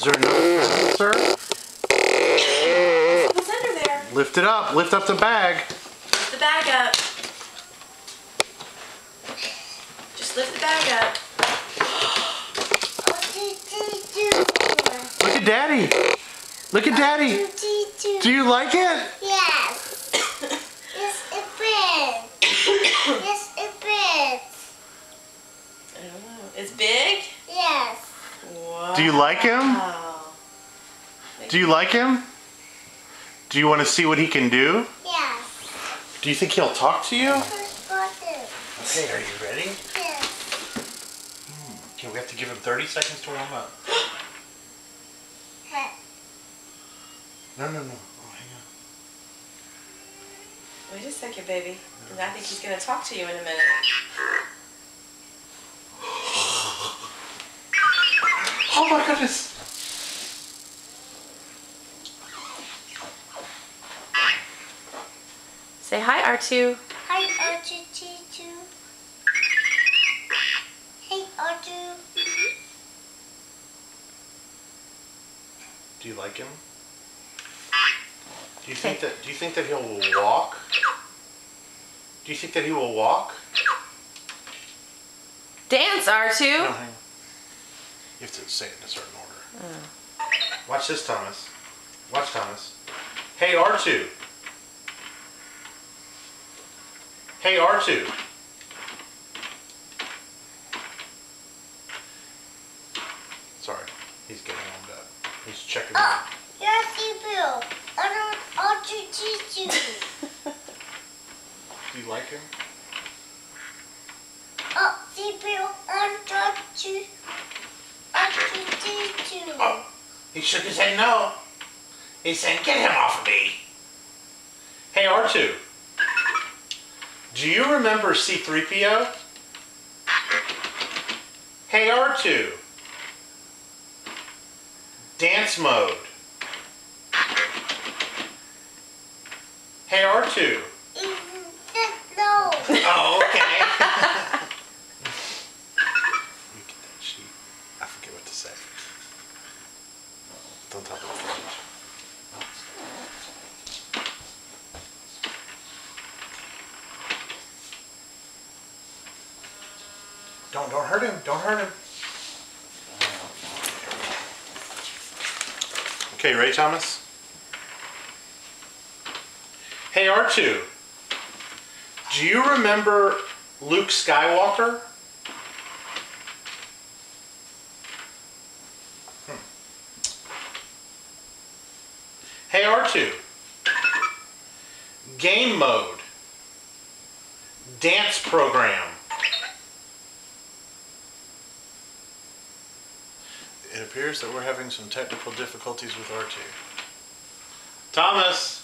Is there another bag, sir? What's under there? Lift it up. Lift up the bag. Lift the bag up. Just lift the bag up. Look at Daddy. Look at Daddy. Do you like it? Yes. Yes, it fits. Yes, it fits. I don't know. It's big? Yes. Wow. Do you like him? Do you like him? Do you want to see what he can do? Yes. Do you think he'll talk to you? Yes. Okay, are you ready? Okay, we have to give him 30 seconds to warm up. No. Oh, hang on. Wait a second, baby. I think he's going to talk to you in a minute. Oh my goodness. Say hi, R2. Hi, R2-D2. Hey, R2. Do you like him? Do you think that he will walk? Do you think that he will walk? Dance, R2. No, hang on. You have to say it in a certain order. Watch this, Thomas. Watch, Thomas. Hey, R2. Hey, R2. Sorry, he's getting warmed up. He's checking me out. Yes, you will. R2-D2. Do you like him? R2-D2. Oh, he shook his head no. He's saying, get him off of me. Hey, R2. Do you remember C-3PO? Hey, R2. Dance mode. Hey, R2. No. Oh, okay. You get that sheet. I forget what to say. Don't talk about that. Don't hurt him. Don't hurt him. Okay, ready, Thomas? Hey, R2. Do you remember Luke Skywalker? Hey, R2. Game mode. Dance program. It appears that we're having some technical difficulties with R2. Thomas!